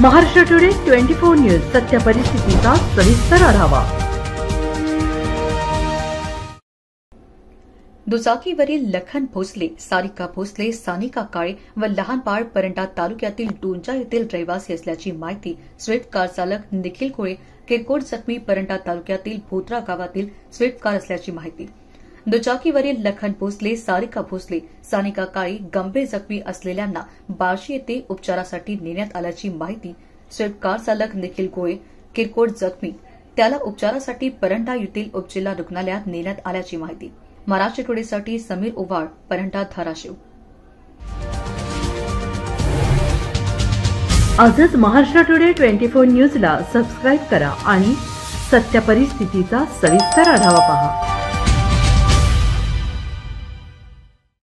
Maharashtra today 24 news सत्य परिस्थितीचा सविस्तर आढावा। दुचाकीवरील लखन भोसले, सारिका भोसले, सानिका काळे व लहान बाळ परंडा तालुक्यातील डोंजा येथील रहिवासी असल्याची माहिती स्विफ्ट कार चालक निखिल कोळे किरकोळ जखमी परंडा तालुक्यातील भोत्रा गावातील स्विफ्ट कार असल्याची माहिती। दुचाकीवरील लखन भोसले, सारिका भोसले, सानिका काळे गंभीर जखमी असलेल्यांना बार्शी येथे उपचारासाठी नेण्यात आल्याची माहिती। स्विफ्ट कार चालक निखिल कोळे किरकोळ जखमी, त्याला उपचारासाठी परंडा येथील उपजिल्हा रुग्णालयात नेण्यात आल्याची माहिती। महाराष्ट्र टुडेसाठी समीर ओवाळ, परंडा, धाराशिव। आजच महाराष्ट्र टुडे 24 न्यूजला सबस्क्राइब करा आणि सत्य परिस्थितीचा सविस्तर आढावा पहा।